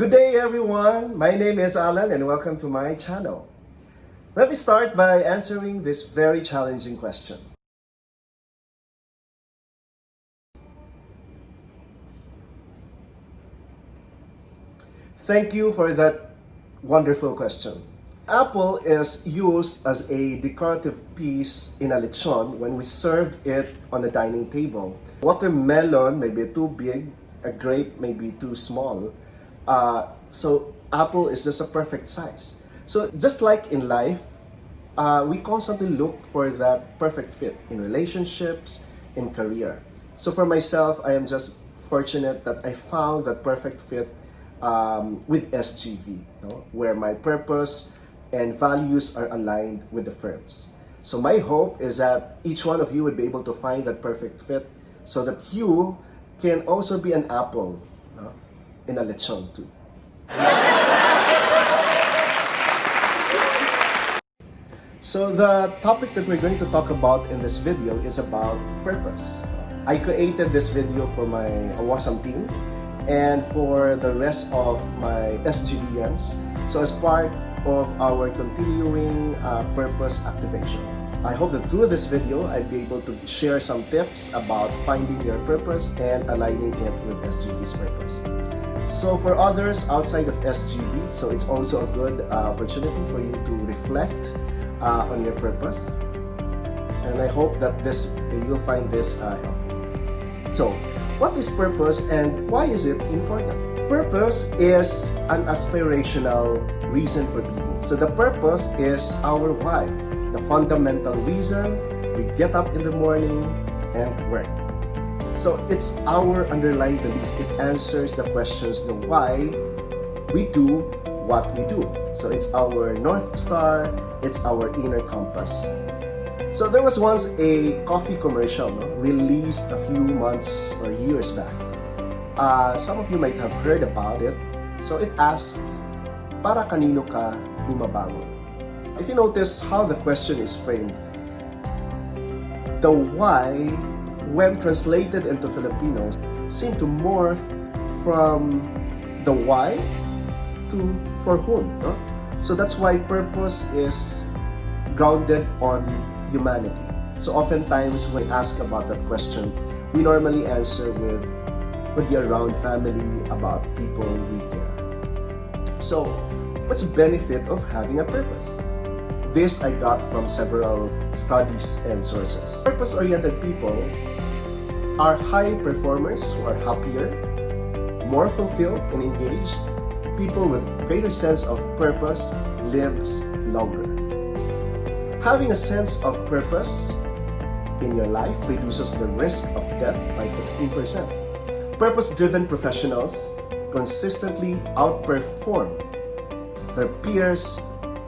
Good day everyone, my name is Alan and welcome to my channel. Let me start by answering this very challenging question. Thank you for that wonderful question. Apple is used as a decorative piece in a lechon when we served it on the dining table. Watermelon may be too big, a grape may be too small. So apple is just a perfect size. So just like in life, we constantly look for that perfect fit in relationships, in career. So for myself, I am just fortunate that I found that perfect fit with SGV, where my purpose and values are aligned with the firm's. So my hope is that each one of you would be able to find that perfect fit so that you can also be an apple in a lechon too. So the topic that we're going to talk about in this video is about purpose. I created this video for my awesome team and for the rest of my SGVians. So as part of our continuing purpose activation. I hope that through this video, I'd be able to share some tips about finding your purpose and aligning it with SGV's purpose. So for others outside of SGV, so it's also a good opportunity for you to reflect on your purpose. And I hope that you'll find this helpful. So, what is purpose and why is it important? Purpose is an aspirational reason for being. So the purpose is our why, the fundamental reason we get up in the morning and work. So it's our underlying belief. It answers the questions, the why we do what we do. So it's our North Star, it's our inner compass. So there was once a coffee commercial released a few months or years back. Some of you might have heard about it. So it asked, para kanino ka bumabangon? If you notice how the question is framed, the why, when translated into Filipino, seem to morph from the why to for whom. So that's why purpose is grounded on humanity. So oftentimes when asked about that question, we normally answer would be around family, about people we care. So, what's the benefit of having a purpose? This I got from several studies and sources. Purpose-oriented people are high performers who are happier, more fulfilled and engaged. People with greater sense of purpose lives longer. Having a sense of purpose in your life reduces the risk of death by 15%. Purpose-driven professionals consistently outperform their peers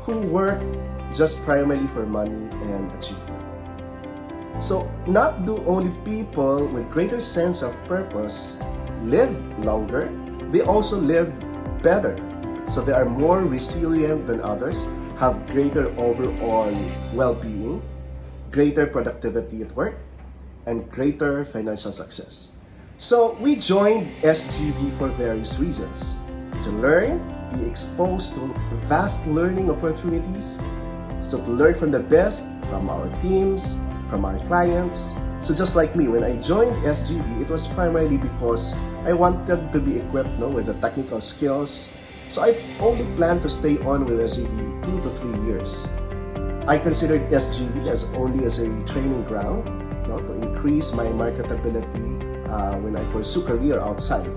who work just primarily for money and achievement. So, not do only people with greater sense of purpose live longer, they also live better. So they are more resilient than others, have greater overall well-being, greater productivity at work, and greater financial success. So we joined SGV for various reasons. To learn, be exposed to vast learning opportunities. So to learn from the best, from our teams, from our clients. So just like me, when I joined SGV, it was primarily because I wanted to be equipped with the technical skills. So I only planned to stay on with SGV 2 to 3 years. I considered SGV as only as a training ground to increase my marketability when I pursue career outside.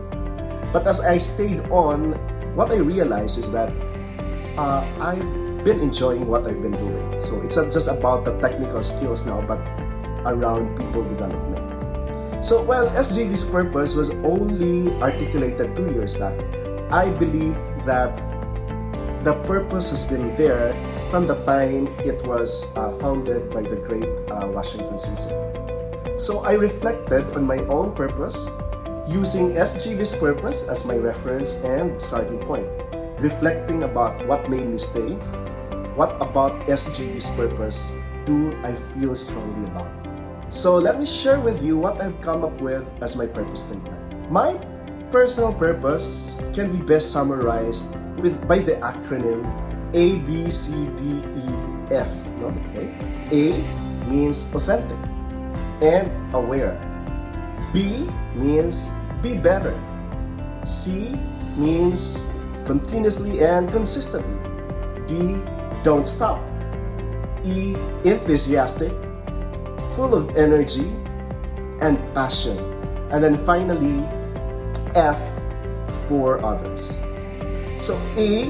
But as I stayed on, what I realized is that I've been enjoying what I've been doing. So it's not just about the technical skills now, but around people development. So while SGV's purpose was only articulated 2 years back, I believe that the purpose has been there from the time it was founded by the great Washington Caesar. So I reflected on my own purpose using SGV's purpose as my reference and starting point, reflecting about what made me stay, what about SGV's purpose do I feel strongly about. So let me share with you what I've come up with as my purpose statement. My personal purpose can be best summarized by the acronym ABCDEF. No? Okay? A means authentic and aware. B means be better. C means continuously and consistently. D, don't stop. E, enthusiastic, full of energy and passion. And then finally, F, for others. So A,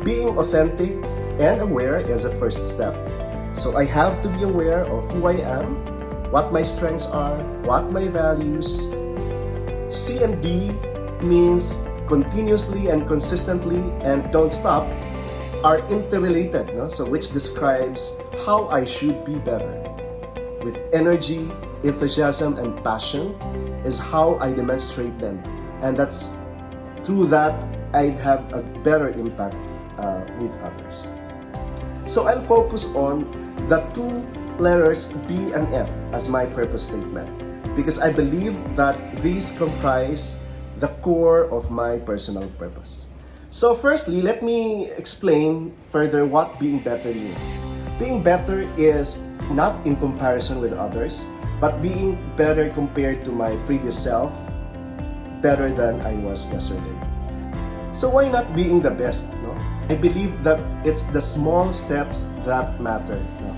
being authentic and aware is a first step. So I have to be aware of who I am, what my strengths are, what my values. C and D means continuously and consistently and don't stop are interrelated, no? So which describes how I should be better. With energy, enthusiasm, and passion is how I demonstrate them. And that's through that I'd have a better impact with others. So I'll focus on the two letters B and F as my purpose statement because I believe that these comprise the core of my personal purpose. So firstly, let me explain further what being better means. Being better is not in comparison with others, but being better compared to my previous self, better than I was yesterday. So why not being the best? No? I believe that it's the small steps that matter, no?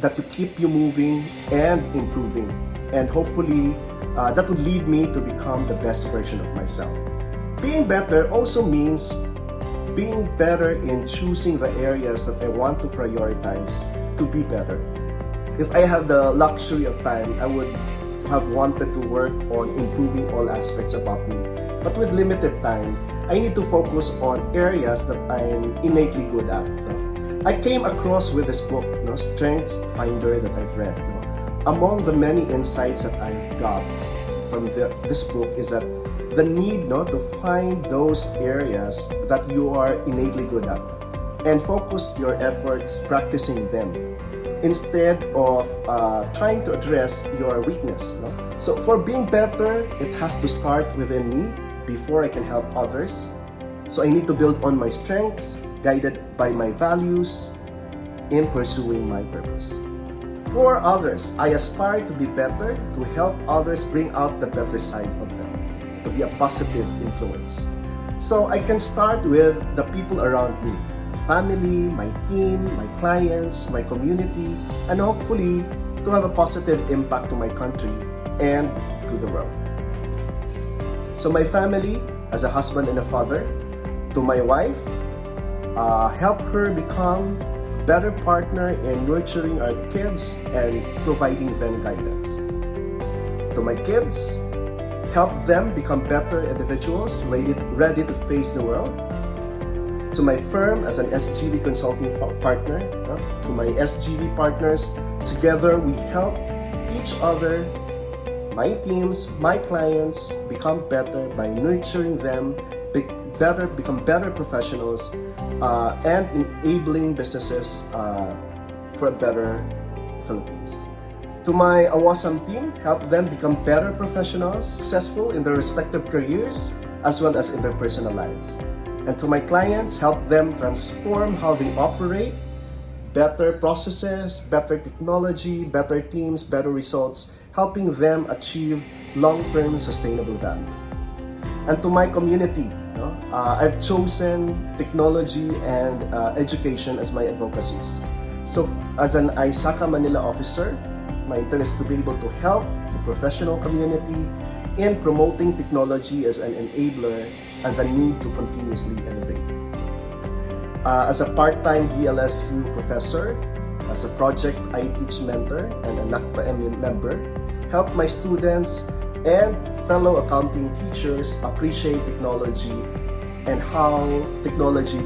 That you keep you moving and improving, and hopefully that would lead me to become the best version of myself. Being better also means being better in choosing the areas that I want to prioritize to be better. If I had the luxury of time, I would have wanted to work on improving all aspects about me. But with limited time, I need to focus on areas that I'm innately good at. I came across with this book, Strengths Finder, that I've read. Among the many insights that I've got from this book is that the need to find those areas that you are innately good at and focus your efforts practicing them instead of trying to address your weakness. So for being better, it has to start within me before I can help others. So I need to build on my strengths, guided by my values in pursuing my purpose. For others, I aspire to be better, to help others bring out the better side of them, to be a positive influence. So I can start with the people around me, my family, my team, my clients, my community, and hopefully to have a positive impact to my country and to the world. So my family, as a husband and a father, to my wife, help her become a better partner in nurturing our kids and providing them guidance. To my kids, help them become better individuals, ready to face the world. To my firm as an SGV consulting partner, to my SGV partners, together we help each other, my teams, my clients, become better by nurturing them, become better professionals, and enabling businesses for a better Philippines. To my Awasam team, help them become better professionals, successful in their respective careers, as well as in their personal lives. And to my clients, help them transform how they operate, better processes, better technology, better teams, better results, helping them achieve long-term sustainable value. And to my community, I've chosen technology and education as my advocacies. So as an ISACA Manila officer, my intent is to be able to help the professional community in promoting technology as an enabler and the need to continuously innovate. As a part-time DLSU professor, as a project I teach mentor and a NACPA member, help my students and fellow accounting teachers appreciate technology and how technology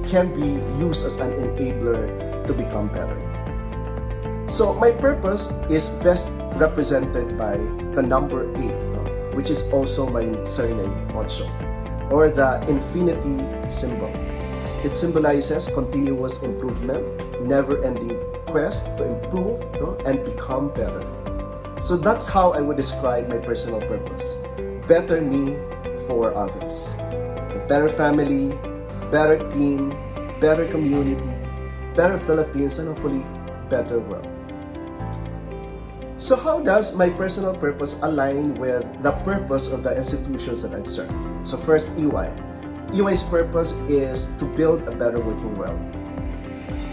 can be used as an enabler to become better. So my purpose is best represented by the number 8, which is also my surname, Ocho, or the infinity symbol. It symbolizes continuous improvement, never-ending quest to improve and become better. So that's how I would describe my personal purpose. Better me for others. A better family, better team, better community, better Philippines, and hopefully better world. So how does my personal purpose align with the purpose of the institutions that I've served? So first, EY. EY's purpose is to build a better working world.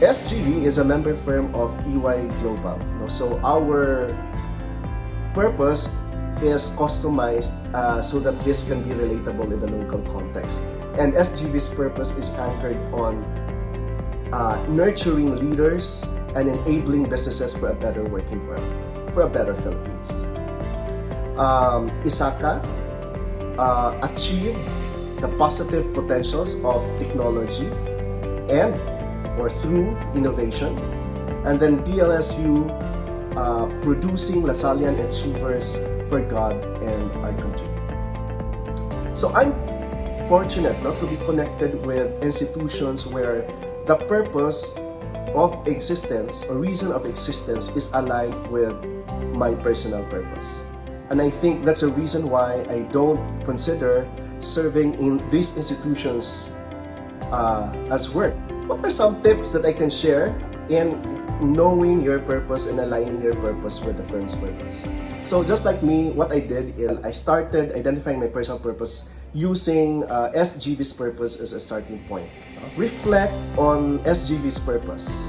SGV is a member firm of EY Global. So our purpose is customized so that this can be relatable in the local context. And SGV's purpose is anchored on nurturing leaders and enabling businesses for a better working world, for a better Philippines. ISACA achieve the positive potentials of technology and or through innovation. And then DLSU producing Lasallian achievers for God and our country. So I'm fortunate not to be connected with institutions where the purpose of existence or reason of existence is aligned with my personal purpose. And I think that's a reason why I don't consider serving in these institutions as work. What are some tips that I can share in knowing your purpose and aligning your purpose with the firm's purpose? So just like me, what I did is I started identifying my personal purpose using SGV's purpose as a starting point. Reflect on SGV's purpose.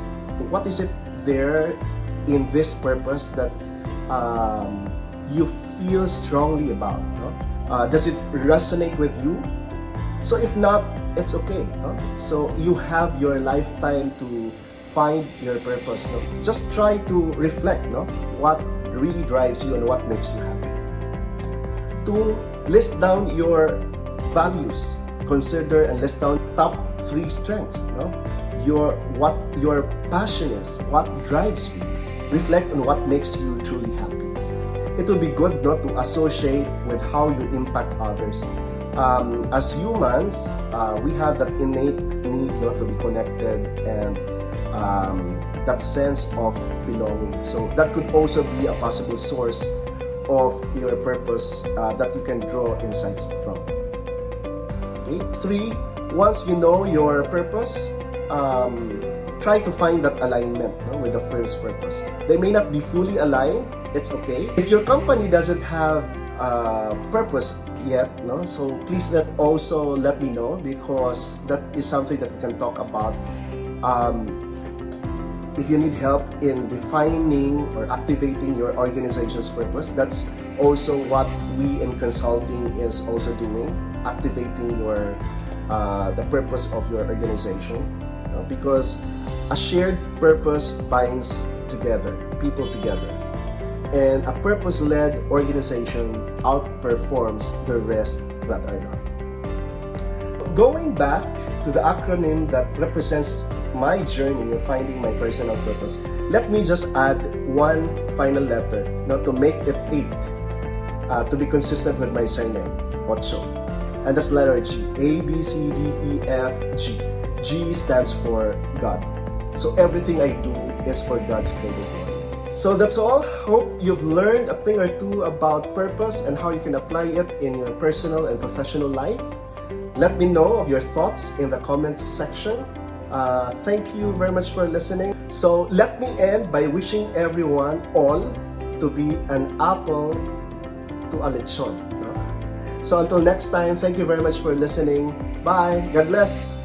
What is it there in this purpose that you feel strongly about? Does it resonate with you? So if not, it's okay. So you have your lifetime to find your purpose. Just try to reflect what really drives you and what makes you happy. 2, list down your values. Consider and list down top 3 strengths. What your passion is, what drives you. Reflect on what makes you truly happy. It will be good not to associate with how you impact others. As humans, we have that innate need not to be connected and that sense of belonging. So that could also be a possible source of your purpose that you can draw insights from. Okay. 3, once you know your purpose, try to find that alignment with the firm's purpose. They may not be fully aligned. It's okay. If your company doesn't have purpose yet, so please also let me know, because that is something that we can talk about. If you need help in defining or activating your organization's purpose, that's also what we in consulting is also doing, activating your the purpose of your organization, because a shared purpose binds together, people together. And a purpose-led organization outperforms the rest that are not. Going back to the acronym that represents my journey of finding my personal purpose, let me just add one final letter, to make it 8, to be consistent with my surname, Ocho. And that's letter G. A, B, C, D, E, F, G. G stands for God. So everything I do is for God's greater glory. So that's all. Hope you've learned a thing or two about purpose and how you can apply it in your personal and professional life. Let me know of your thoughts in the comments section. Thank you very much for listening. So let me end by wishing everyone all to be an apple to a lechon. So until next time, thank you very much for listening. Bye. God bless.